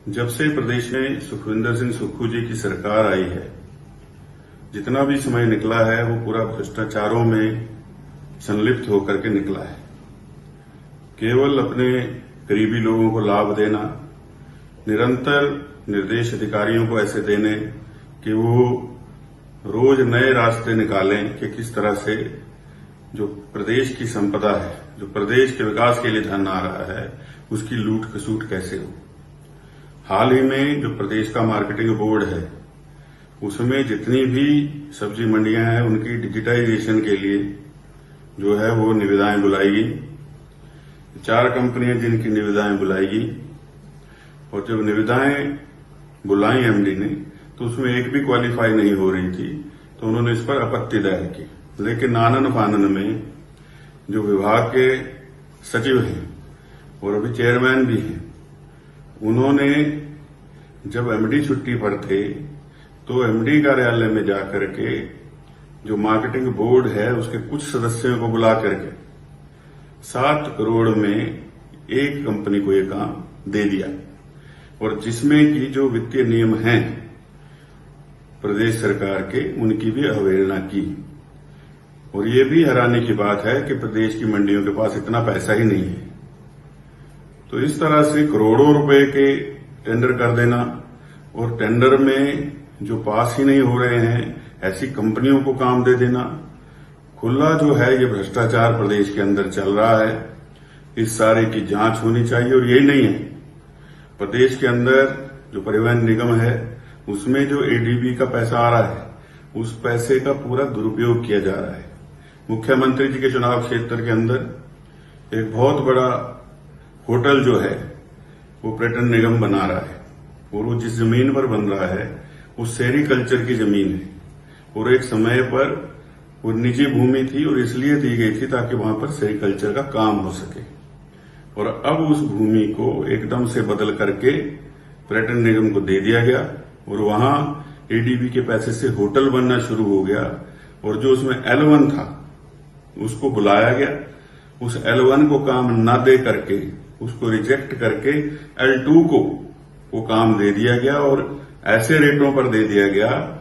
जब से प्रदेश में सुखविंदर सिंह सुक्खू जी की सरकार आई है, जितना भी समय निकला है वो पूरा भ्रष्टाचारों में संलिप्त होकर के निकला है। केवल अपने करीबी लोगों को लाभ देना, निरंतर निर्देश अधिकारियों को ऐसे देने कि वो रोज नए रास्ते निकालें कि किस तरह से जो प्रदेश की संपदा है, जो प्रदेश के विकास के लिए धन आ रहा है, उसकी लूट खसूट कैसे हो। हाल ही में जो प्रदेश का मार्केटिंग बोर्ड है, उसमें जितनी भी सब्जी मंडियां हैं उनकी डिजिटाइजेशन के लिए जो है वो निविदाएं बुलाई गई। 4 कंपनियां जिनकी निविदाएं बुलाई गई, और जब निविदाएं बुलाई एमडी ने तो उसमें एक भी क्वालिफाई नहीं हो रही थी, तो उन्होंने इस पर आपत्ति दायर की। लेकिन आनन फानन में जो विभाग के सचिव हैं और अभी चेयरमैन भी हैं, उन्होंने जब एमडी छुट्टी पर थे तो एमडी कार्यालय में जाकर के जो मार्केटिंग बोर्ड है उसके कुछ सदस्यों को बुला करके 7 करोड़ में एक कंपनी को ये काम दे दिया, और जिसमें कि जो वित्तीय नियम हैं प्रदेश सरकार के, उनकी भी अवहेलना की। और ये भी हैरानी की बात है कि प्रदेश की मंडियों के पास इतना पैसा ही नहीं है। तो इस तरह से करोड़ों रुपए के टेंडर कर देना, और टेंडर में जो पास ही नहीं हो रहे हैं ऐसी कंपनियों को काम दे देना, खुला जो है ये भ्रष्टाचार प्रदेश के अंदर चल रहा है। इस सारे की जांच होनी चाहिए। और यही नहीं है, प्रदेश के अंदर जो परिवहन निगम है उसमें जो एडीबी का पैसा आ रहा है, उस पैसे का पूरा दुरुपयोग किया जा रहा है। मुख्यमंत्री जी के चुनाव क्षेत्र के अंदर एक बहुत बड़ा होटल जो है वो पर्यटन निगम बना रहा है, और वो जिस जमीन पर बन रहा है वो सेरिकल्चर की जमीन है, और एक समय पर वो निजी भूमि थी और इसलिए दी गई थी ताकि वहां पर सेरिकल्चर का काम हो सके। और अब उस भूमि को एकदम से बदल करके पर्यटन निगम को दे दिया गया, और वहां एडीबी के पैसे से होटल बनना शुरू हो गया। और जो उसमें L1 था उसको बुलाया गया, उस L1 को काम न दे करके उसको रिजेक्ट करके L2 को वो काम दे दिया गया, और ऐसे रेटों पर दे दिया गया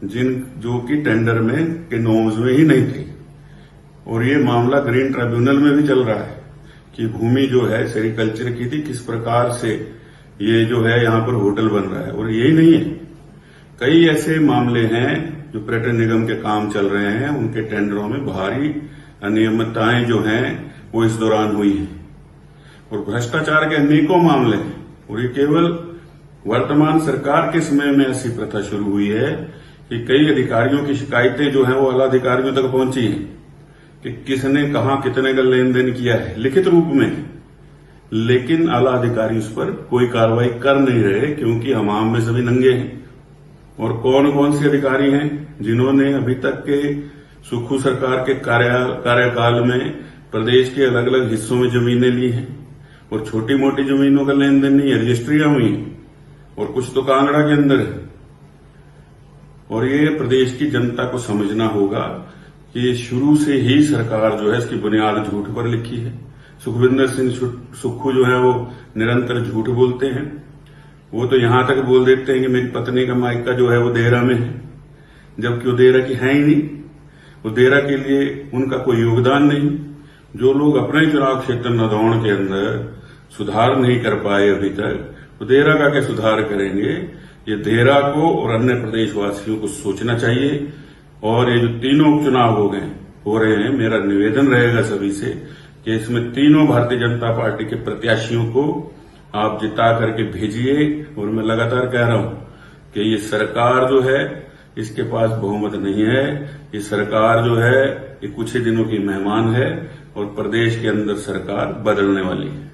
जो कि टेंडर में के नॉर्म्स में ही नहीं थे। और ये मामला ग्रीन ट्रिब्यूनल में भी चल रहा है कि भूमि जो है सेरिकल्चर की थी, किस प्रकार से ये जो है यहां पर होटल बन रहा है। और यही नहीं है, कई ऐसे मामले हैं जो पर्यटन निगम के काम चल रहे हैं, उनके टेंडरों में भारी अनियमितताएं जो हैं वो इस दौरान हुई हैं। और भ्रष्टाचार के अनेकों मामले हैं, और ये केवल वर्तमान सरकार के समय में ऐसी प्रथा शुरू हुई है कि कई अधिकारियों की शिकायतें जो हैं वो आला अधिकारियों तक पहुंची हैं कि किसने कहां कितने का लेन देन किया है, लिखित रूप में। लेकिन आला अधिकारी उस पर कोई कार्रवाई कर नहीं रहे, क्योंकि हमाम में सभी नंगे हैं। और कौन कौन से अधिकारी हैं जिन्होंने अभी तक के सुक्खू सरकार के कार्यकाल में प्रदेश के अलग अलग हिस्सों में जमीनें ली हैं, और छोटी मोटी जमीनों का लेन देन नहीं है, रजिस्ट्रियां हुई हैं, और कुछ तो कांगड़ा के अंदर है। और ये प्रदेश की जनता को समझना होगा कि शुरू से ही सरकार जो है इसकी बुनियाद झूठ पर लिखी है। सुखविंदर सिंह सुक्खू जो है वो निरंतर झूठ बोलते हैं। वो तो यहां तक बोल देते हैं कि मेरी पत्नी का मायका जो है वो देहरा में है, जबकि वो देहरा की है ही नहीं। वो देहरा के लिए उनका कोई योगदान नहीं। जो लोग अपने चुनाव क्षेत्र नदौन के अंदर सुधार नहीं कर पाए अभी तक, तो देहरा का क्या सुधार करेंगे। ये देहरा को और अन्य प्रदेशवासियों को सोचना चाहिए। और ये जो तीनों चुनाव हो रहे हैं, मेरा निवेदन रहेगा सभी से कि इसमें तीनों भारतीय जनता पार्टी के प्रत्याशियों को आप जिता करके भेजिए। और मैं लगातार कह रहा हूं कि ये सरकार जो है इसके पास बहुमत नहीं है। ये सरकार जो है ये कुछ ही दिनों की मेहमान है, और प्रदेश के अंदर सरकार बदलने वाली है।